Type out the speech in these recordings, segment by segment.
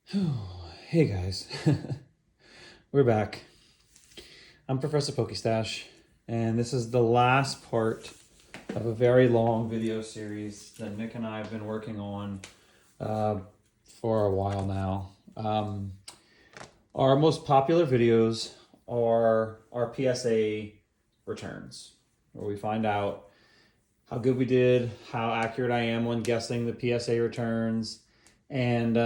Hey guys, we're back. I'm Professor Pokestash, and this is the last part of a very long video series that Nick and I have been working on uh, for a while now. Our most popular videos are our PSA returns, where we find out how good we did, how accurate I am when guessing the PSA returns, and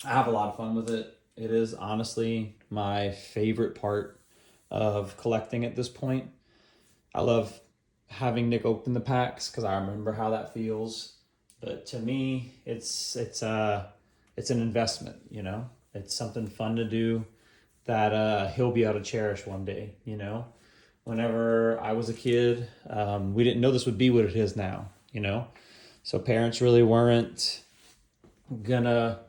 I have a lot of fun with it. It is honestly my favorite part of collecting at this point. I love having Nick open the packs because I remember how that feels. But to me, it's an investment. It's something fun to do that he'll be able to cherish one day. Whenever I was a kid, we didn't know this would be what it is now. So parents really weren't gonna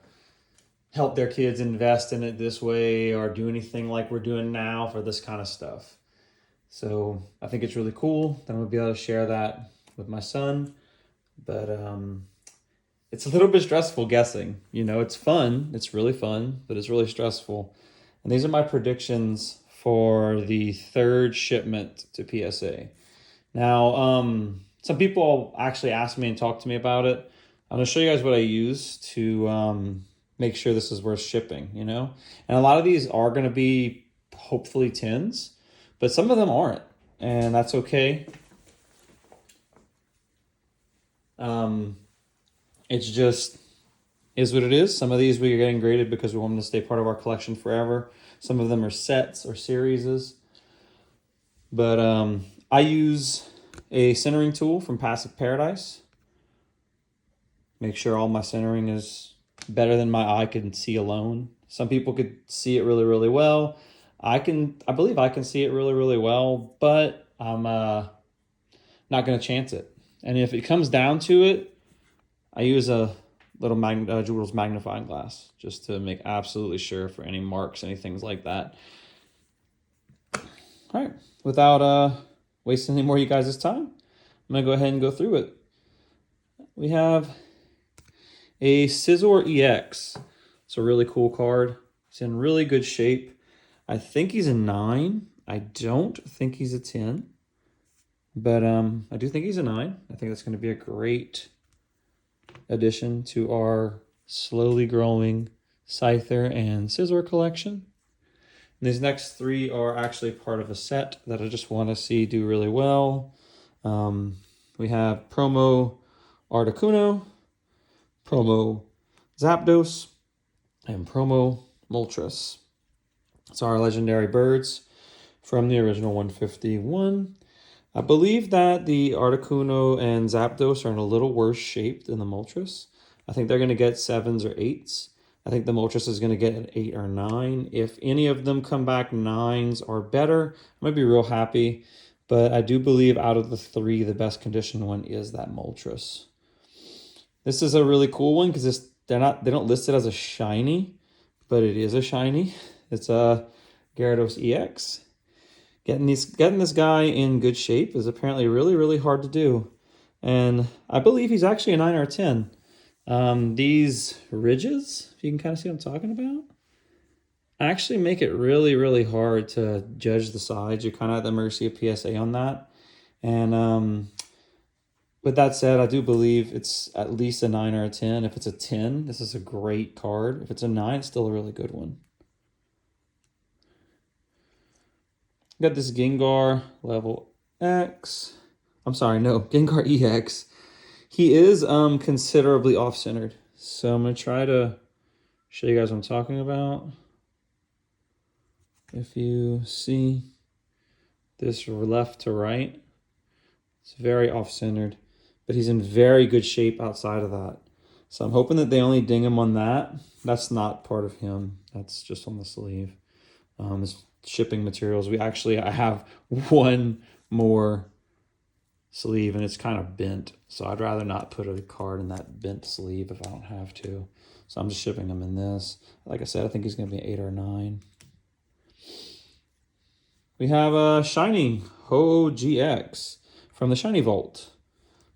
help their kids invest in it this way or do anything like we're doing now for this kind of stuff. So I think it's really cool that I'm gonna be able to share that with my son. But it's a little bit stressful guessing. It's fun. It's really fun, but it's really stressful. And these are my predictions for the third shipment to PSA. Now, some people actually ask me and talk to me about it. I'm gonna show you guys what I use to make sure this is worth shipping, And a lot of these are going to be hopefully 10s, but some of them aren't, and that's okay. It's just is what it is. Some of these we are getting graded because we want them to stay part of our collection forever. Some of them are sets or series. But I use a centering tool from PSA Paradise. Make sure all my centering is better than my eye can see alone. Some people could see it really, really well. I believe I can see it really, really well, but I'm not going to chance it. And if it comes down to it, I use a little Joules magnifying glass just to make absolutely sure for any marks, any things like that. All right, without wasting any more of you guys' time, I'm going to go ahead and go through it. We have a Scizor EX. It's a really cool card. He's in really good shape. I think he's a 9. I don't think he's a 10. But I do think he's a 9. I think that's going to be a great addition to our slowly growing Scyther and Scizor collection. And these next 3 are actually part of a set that I just want to see do really well. We have Promo Articuno, Promo Zapdos, and Promo Moltres. It's our legendary birds from the original 151. I believe that the Articuno and Zapdos are in a little worse shape than the Moltres. I think they're going to get 7s or 8s. I think the Moltres is going to get an 8 or 9. If any of them come back 9s or better, I might be real happy. But I do believe out of the 3, the best conditioned one is that Moltres. This is a really cool one because they don't list it as a shiny, but it is a shiny. It's a Gyarados EX. Getting this guy in good shape is apparently really, really hard to do. And I believe he's actually a 9 or a 10. These ridges, if you can kind of see what I'm talking about, actually make it really, really hard to judge the size. You're kind of at the mercy of PSA on that. And with that said, I do believe it's at least a 9 or a 10. If it's a 10, this is a great card. If it's a 9, it's still a really good one. Got this Gengar level X. I'm sorry, no, Gengar EX. He is considerably off-centered. So I'm going to try to show you guys what I'm talking about. If you see this left to right, it's very off-centered. But he's in very good shape outside of that. So I'm hoping that they only ding him on that. That's not part of him. That's just on the sleeve. His shipping materials. I have one more sleeve and it's kind of bent. So I'd rather not put a card in that bent sleeve if I don't have to. So I'm just shipping him in this. Like I said, I think he's going to be an 8 or 9. We have a Shiny Ho GX from the Shiny Vault.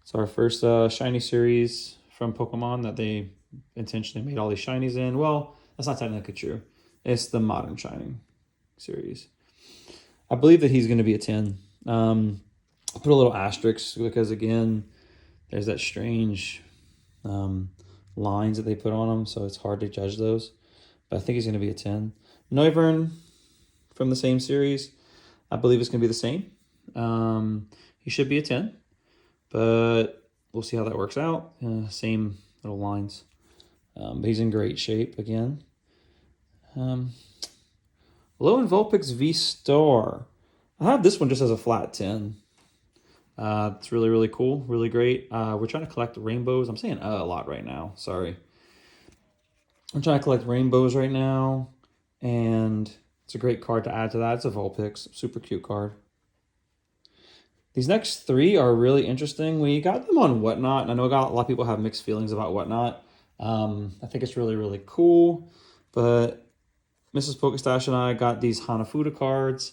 It's our first Shiny series from Pokemon that they intentionally made all these shinies in. Well, that's not technically true. It's the Modern Shining series. I believe that he's going to be a 10. I'll put a little asterisk because, again, there's that strange lines that they put on him, so it's hard to judge those. But I think he's going to be a 10. Noivern from the same series, I believe it's going to be the same. He should be a 10, but we'll see how that works out. Same little lines. But he's in great shape again. Lowen Vulpix V-Star. I have this one just as a flat 10. It's really, really cool. Really great. We're trying to collect rainbows. I'm saying a lot right now. Sorry. I'm trying to collect rainbows right now. And it's a great card to add to that. It's a Vulpix. Super cute card. These next three are really interesting. We got them on Whatnot. And I know a lot of people have mixed feelings about Whatnot. I think it's really, really cool. But Mrs. Pokestash and I got these Hanafuda cards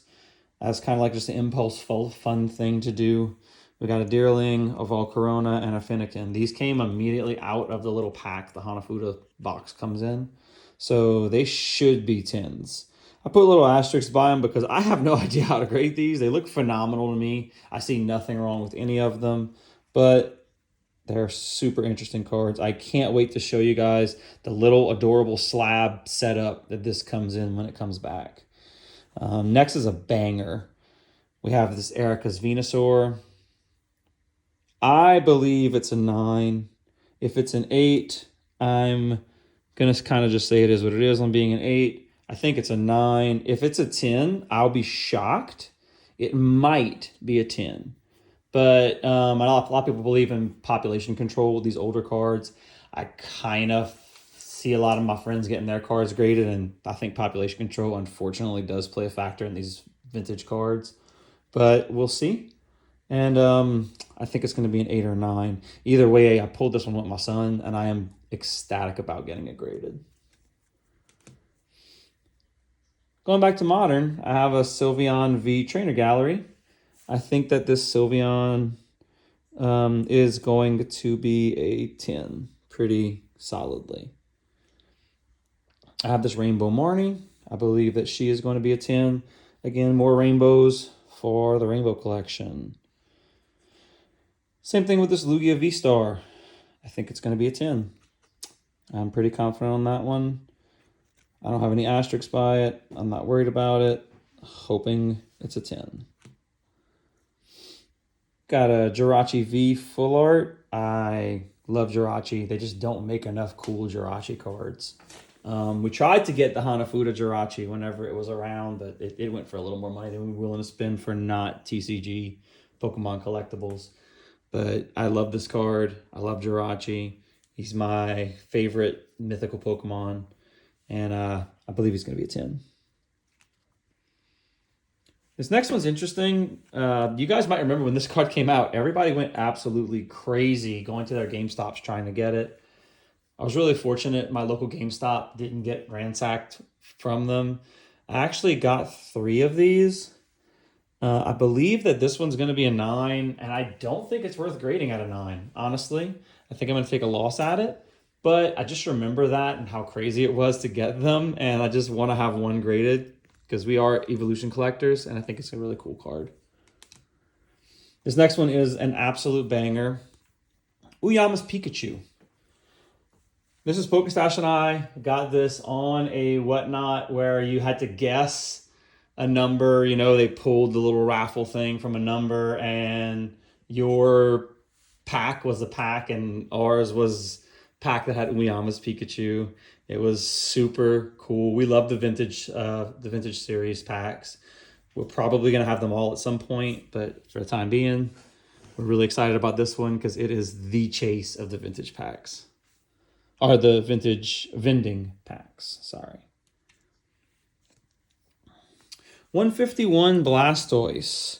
as kind of like just an impulse fun thing to do. We got a Deerling, a Volcarona, and a Finnegan. These came immediately out of the little pack the Hanafuda box comes in. So they should be 10s. I put a little asterisk by them because I have no idea how to grade these. They look phenomenal to me. I see nothing wrong with any of them. But they're super interesting cards. I can't wait to show you guys the little adorable slab setup that this comes in when it comes back. Next is a banger. We have this Erica's Venusaur. I believe it's a 9. If it's an 8, I'm going to kind of just say it is what it is on being an 8. I think it's a 9. If it's a 10, I'll be shocked. It might be a 10. But a lot of people believe in population control with these older cards. I kind of see a lot of my friends getting their cards graded, and I think population control, unfortunately, does play a factor in these vintage cards. But we'll see. And I think it's going to be an 8 or 9. Either way, I pulled this one with my son, and I am ecstatic about getting it graded. Going back to Modern, I have a Sylveon V Trainer Gallery. I think that this Sylveon is going to be a 10 pretty solidly. I have this Rainbow Marnie. I believe that she is going to be a 10. Again, more rainbows for the Rainbow Collection. Same thing with this Lugia V-Star. I think it's going to be a 10. I'm pretty confident on that one. I don't have any asterisks by it. I'm not worried about it. Hoping it's a 10. Got a Jirachi V Full Art. I love Jirachi. They just don't make enough cool Jirachi cards. We tried to get the Hanafuda Jirachi whenever it was around, but it went for a little more money than we were willing to spend for not TCG Pokemon collectibles. But I love this card. I love Jirachi. He's my favorite mythical Pokemon. And I believe he's going to be a 10. This next one's interesting. You guys might remember when this card came out, everybody went absolutely crazy going to their GameStops trying to get it. I was really fortunate my local GameStop didn't get ransacked from them. I actually got 3 of these. I believe that this one's going to be a 9, and I don't think it's worth grading at a 9, honestly. I think I'm going to take a loss at it. But I just remember that and how crazy it was to get them, and I just want to have one graded because we are evolution collectors, and I think it's a really cool card. This next one is an absolute banger. Uyama's Pikachu. Mrs. Pokestash and I got this on a Whatnot where you had to guess a number. You know, they pulled the little raffle thing from a number, and your pack was a pack, and ours was pack that had Uyama's Pikachu. It was super cool. We love the vintage series packs. We're probably going to have them all at some point, but for the time being, we're really excited about this one because it is the chase of the vintage packs. Or the vintage vending packs, sorry. 151 Blastoise.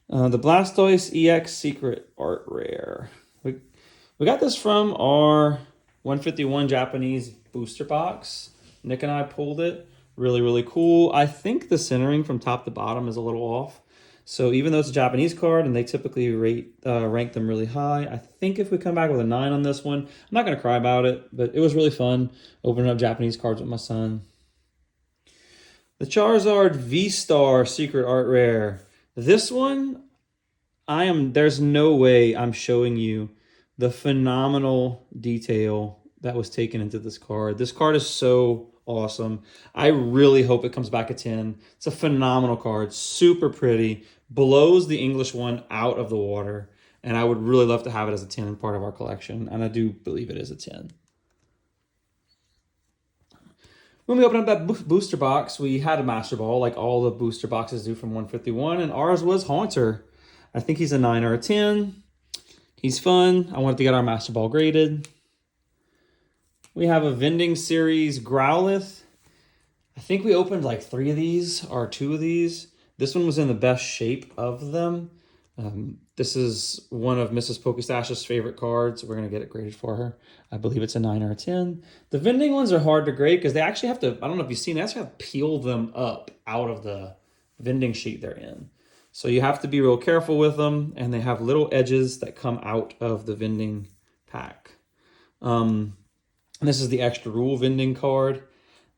The Blastoise EX Secret Art Rare. We got this from our 151 Japanese booster box. Nick and I pulled it. Really, really cool. I think the centering from top to bottom is a little off. So even though it's a Japanese card and they typically rank them really high, I think if we come back with a 9 on this one, I'm not going to cry about it, but it was really fun opening up Japanese cards with my son. The Charizard V-Star Secret Art Rare. This one, there's no way I'm showing you the phenomenal detail that was taken into this card. This card is so awesome. I really hope it comes back a 10. It's a phenomenal card, super pretty, blows the English one out of the water, and I would really love to have it as a 10 in part of our collection, and I do believe it is a 10. When we opened up that booster box, we had a Master Ball, like all the booster boxes do from 151, and ours was Haunter. I think he's a 9 or a 10. He's fun. I wanted to get our Master Ball graded. We have a Vending Series Growlithe. I think we opened like 3 of these or 2 of these. This one was in the best shape of them. This is one of Mrs. Pokestash's favorite cards. We're going to get it graded for her. I believe it's a 9 or a 10. The vending ones are hard to grade because they actually have to, I don't know if you've seen, they actually have to peel them up out of the vending sheet they're in. So you have to be real careful with them, and they have little edges that come out of the vending pack. And this is the extra rule vending card.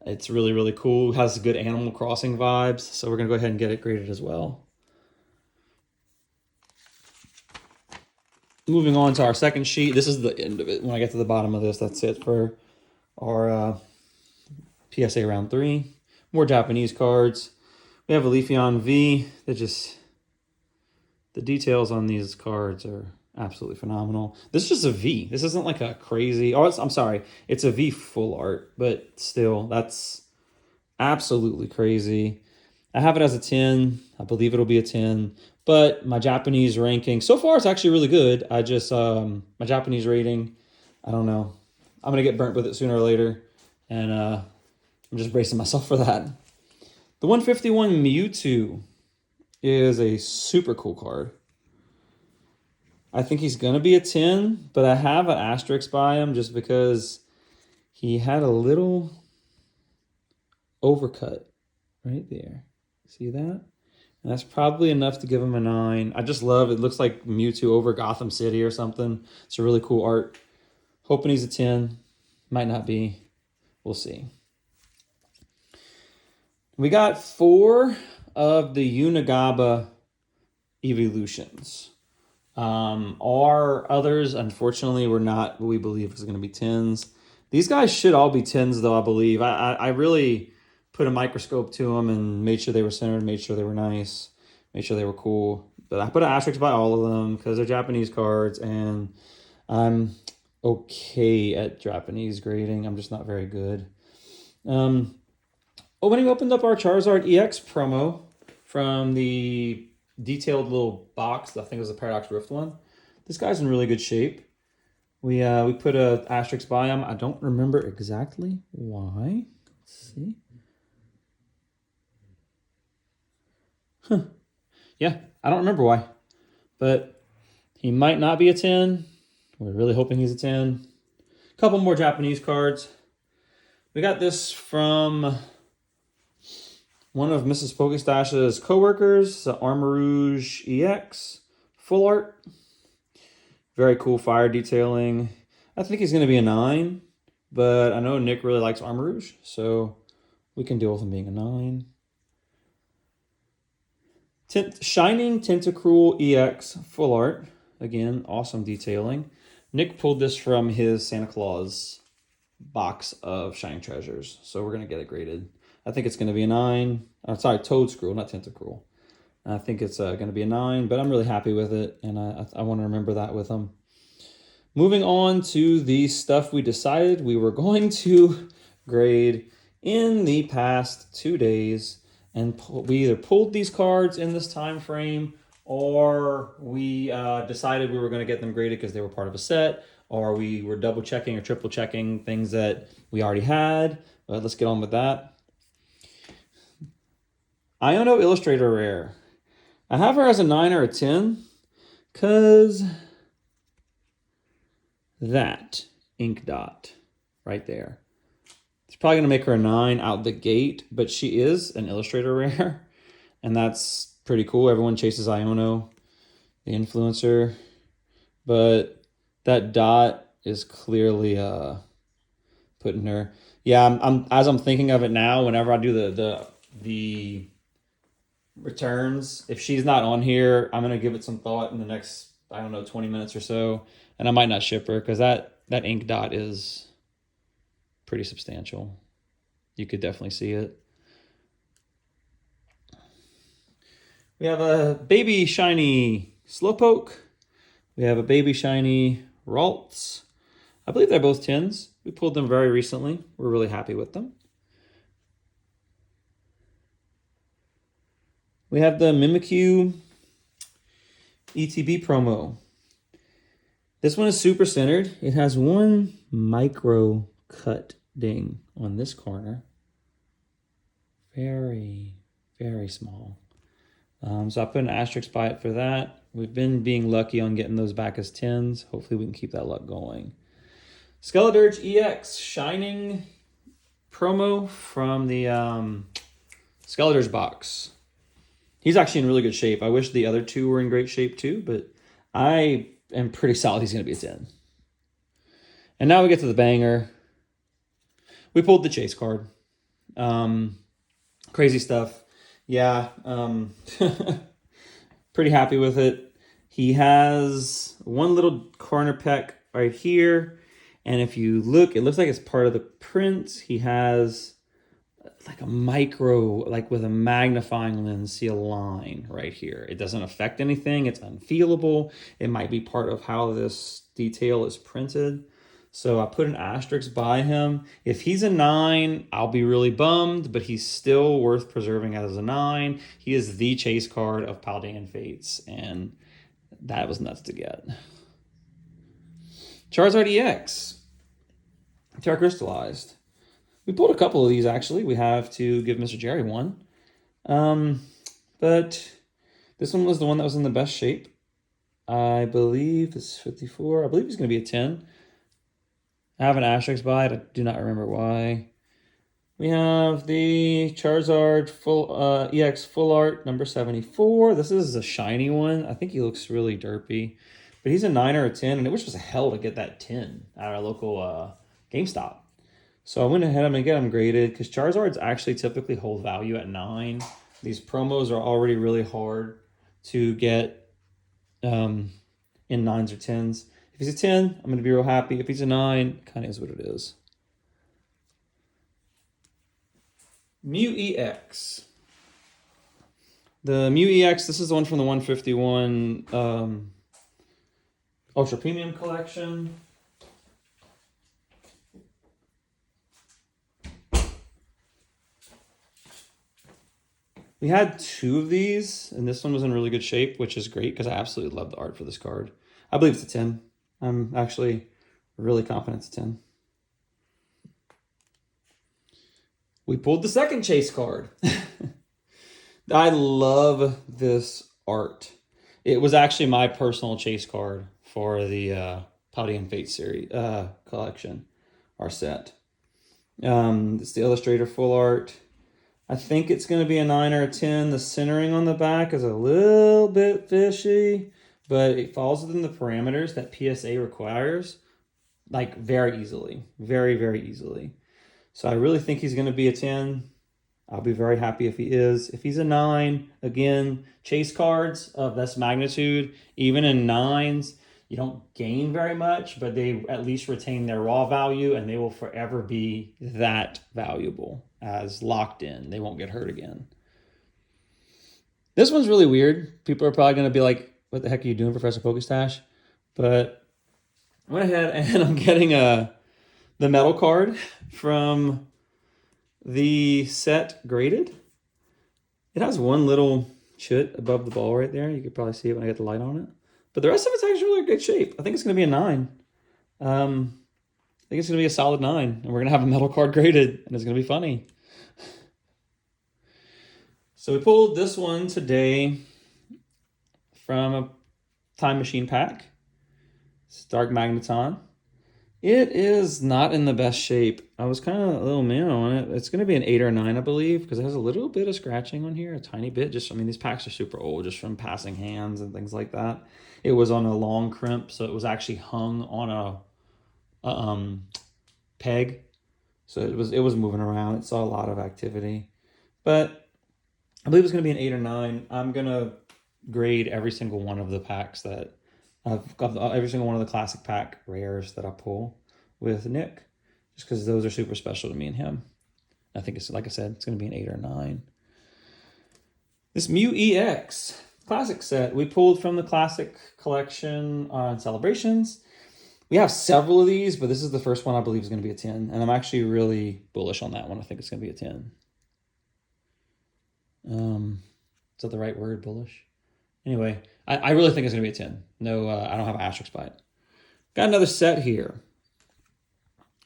It's really, really cool. It has good Animal Crossing vibes. So we're going to go ahead and get it graded as well. Moving on to our second sheet. This is the end of it. When I get to the bottom of this, that's it for our PSA round 3. More Japanese cards. We have a Leafeon V. The details on these cards are absolutely phenomenal. This is just a V. This isn't like a crazy... Oh, I'm sorry. It's a V full art, but still, that's absolutely crazy. I have it as a 10. I believe it'll be a 10. But my Japanese ranking, so far it's actually really good. I just, my Japanese rating, I don't know. I'm going to get burnt with it sooner or later. And I'm just bracing myself for that. The 151 Mewtwo is a super cool card. I think he's going to be a 10, but I have an asterisk by him just because he had a little overcut right there. See that? And that's probably enough to give him a 9. I just love it. It looks like Mewtwo over Gotham City or something. It's a really cool art. Hoping he's a 10. Might not be. We'll see. We got 4 of the Unigaba evolutions. Our others, unfortunately, were not what we believe is going to be 10s. These guys should all be 10s, though, I believe. I really put a microscope to them and made sure they were centered, made sure they were nice, made sure they were cool. But I put an asterisk by all of them because they're Japanese cards, and I'm okay at Japanese grading. I'm just not very good. When we opened up our Charizard EX promo from the detailed little box, I think it was a Paradox Rift one. This guy's in really good shape. We put an asterisk by him. I don't remember exactly why. Let's see. Yeah, I don't remember why. But he might not be a 10. We're really hoping he's a 10. A couple more Japanese cards. We got this from one of Mrs. Pokestash's coworkers, Armarouge EX, full art. Very cool fire detailing. I think he's going to be a 9, but I know Nick really likes Armarouge, so we can deal with him being a 9. Shining Tentacruel EX full art. Again, awesome detailing. Nick pulled this from his Santa Claus box of Shining Treasures, so we're going to get it graded. I think it's going to be a 9. I'm sorry, Toadscruel, not Tentacruel. I think it's going to be a 9, but I'm really happy with it, and I want to remember that with him. Moving on to the stuff we decided we were going to grade in the past 2 days. And we either pulled these cards in this time frame, or we decided we were going to get them graded because they were part of a set, or we were double checking or triple checking things that we already had. But let's get on with that. Iono Illustrator Rare. I have her as a 9 or a 10 because that ink dot right there. It's probably going to make her a 9 out the gate, but she is an Illustrator Rare, and that's pretty cool. Everyone chases Iono, the influencer, but that dot is clearly putting her. Yeah, I'm as I'm thinking of it now. Whenever I do the returns, if she's not on here, I'm gonna give it some thought in the next, I don't know, 20 minutes or so, and I might not ship her because that ink dot is pretty substantial. You could definitely see it. We have a baby shiny Slowpoke. We have a baby shiny Ralts. I believe they're both 10s. We pulled them very recently. We're really happy with them. We have the Mimikyu ETB promo. This one is super centered. It has one micro cut ding on this corner. Very, very small. So I put an asterisk by it for that. We've been being lucky on getting those back as 10s. Hopefully we can keep that luck going. Skeledirge EX Shining promo from the Skeledirge box. He's actually in really good shape. I wish the other two were in great shape too, but I am pretty solid he's going to be a 10. And now we get to the banger. We pulled the chase card. Crazy stuff. Yeah, pretty happy with it. He has one little corner peck right here. And if you look, it looks like it's part of the print. He has like a micro, like with a magnifying lens, see a line right here. It doesn't affect anything. It's unfeelable. It might be part of how this detail is printed. So I put an asterisk by him. If he's a 9, I'll be really bummed, but he's still worth preserving as a 9. He is the chase card of Paldean Fates, and that was nuts to get. Charizard EX, Terra Crystallized. We pulled a couple of these, actually. We have to give Mr. Jerry one. But this one was the one that was in the best shape. I believe it's 54. I believe he's going to be a 10. I have an asterisk by it. I do not remember why. We have the Charizard EX Full Art number 74. This is a shiny one. I think he looks really derpy. But he's a 9 or a 10, and it was just a hell to get that 10 at our local GameStop. So I went ahead and get them graded because Charizards actually typically hold value at 9. These promos are already really hard to get in 9s or 10s. If he's a 10, I'm going to be real happy. If he's a 9, kind of is what it is. Mew EX. The Mew EX, this is the one from the 151 Ultra Premium Collection. We had 2 of these, and this one was in really good shape, which is great because I absolutely love the art for this card. I believe it's a 10. I'm actually really confident it's a 10. We pulled the second chase card. I love this art. It was actually my personal chase card for the Paldean Fate series collection, our set. It's the Illustrator Full Art. I think it's going to be a 9 or a 10. The centering on the back is a little bit fishy, but it falls within the parameters that PSA requires, like very easily, very, very easily. So I really think he's going to be a 10. I'll be very happy if he is. If he's a 9, again, chase cards of this magnitude, even in 9s, you don't gain very much, but they at least retain their raw value, and they will forever be that valuable as locked in. They won't get hurt again. This one's really weird. People are probably going to be like, what the heck are you doing, Professor Pokestash? But I went ahead and I'm getting the metal card from the set graded. It has one little chit above the ball right there. You could probably see it when I get the light on it. But the rest of it's actually really good shape. I think it's going to be a 9. I think it's going to be a solid 9. And we're going to have a metal card graded, and it's going to be funny. So we pulled this one today from a Time Machine pack. It's Dark Magneton. It is not in the best shape. I was kind of a little mad on it. It's going to be an 8 or 9, I believe, because it has a little bit of scratching on here, a tiny bit. Just, I mean, these packs are super old, just from passing hands and things like that. It was on a long crimp, so it was actually hung on a peg, so it was moving around. It saw a lot of activity, but I believe it's going to be an 8 or 9. I'm going to grade every single one of the packs that I've got, every single one of the classic pack rares that I pull with Nick, just because those are super special to me and him. I think it's, like I said, it's going to be an 8 or 9. This Mew EX classic set we pulled from the classic collection on Celebrations. We have several of these, but this is the first one I believe is going to be a 10, and I'm actually really bullish on that one. I think it's going to be a 10. Is that the right word, bullish? Anyway, I really think it's going to be a 10. No, I don't have an asterisk by it. Got another set here.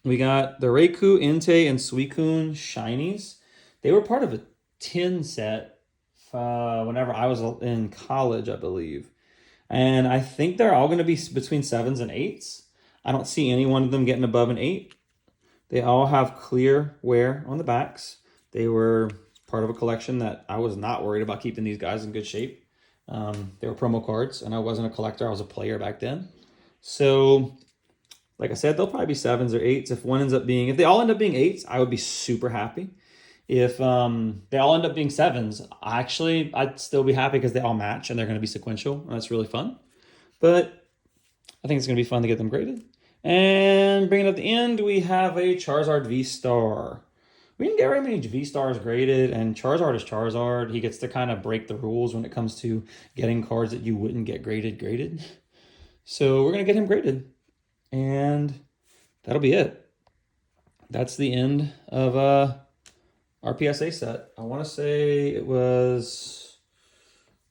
We got the Reiku, Entei, and Suicune Shinies. They were part of a 10 set whenever I was in college, I believe. And I think they're all going to be between 7s and 8s. I don't see any one of them getting above an 8. They all have clear wear on the backs. They were part of a collection that I was not worried about keeping these guys in good shape. They were promo cards, and I wasn't a collector. I was a player back then. So, like I said, they'll probably be 7s or 8s. If they all end up being 8s, I would be super happy. If they all end up being 7s, I'd still be happy because they all match and they're going to be sequential, and that's really fun. But I think it's going to be fun to get them graded. And bringing up the end, we have a Charizard V-Star. We didn't get very many V-Stars graded, and Charizard is Charizard. He gets to kind of break the rules when it comes to getting cards that you wouldn't get graded. So we're going to get him graded. And that'll be it. That's the end of our PSA set. I want to say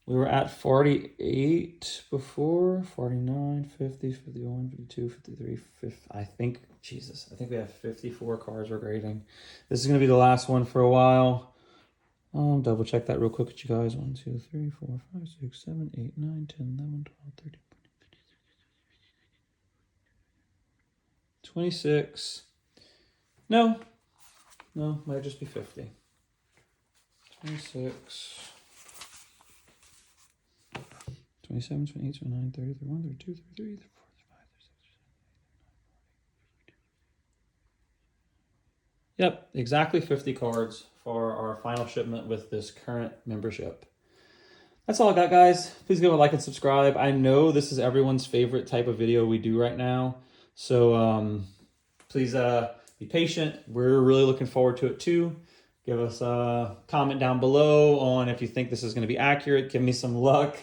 we were at 48 before, 49, 50, 51, 52, 53, 50. I think we have 54 cards we're grading. This is going to be the last one for a while. Double check that real quick with you guys. 1, 2, 3, 4, 5, 6, 7, 8, 9, 10, 11, 12, 13, 26. No, might just be 50. 26. 27, 28, 29, 30, 31, 32, 33, 34, 35, 36, 37, 38, 39, 40. Yep, exactly 50 cards for our final shipment with this current membership. That's all I got, guys. Please give a like and subscribe. I know this is everyone's favorite type of video we do right now. So please be patient. We're really looking forward to it too. Give us a comment down below on if you think this is going to be accurate. Give me some luck.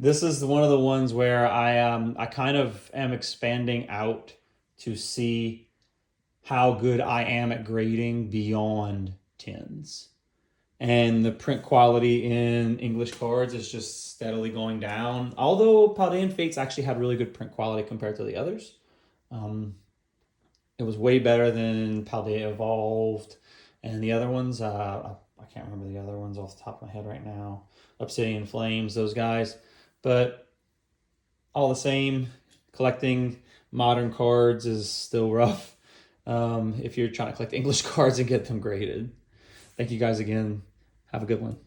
This is one of the ones where I kind of am expanding out to see how good I am at grading beyond 10s. And the print quality in English cards is just steadily going down. Although Paldean Fates actually had really good print quality compared to the others. It was way better than Paldea Evolved. And the other ones, I can't remember the other ones off the top of my head right now. Obsidian Flames, those guys. But all the same, collecting modern cards is still rough if you're trying to collect English cards and get them graded. Thank you guys again. Have a good one.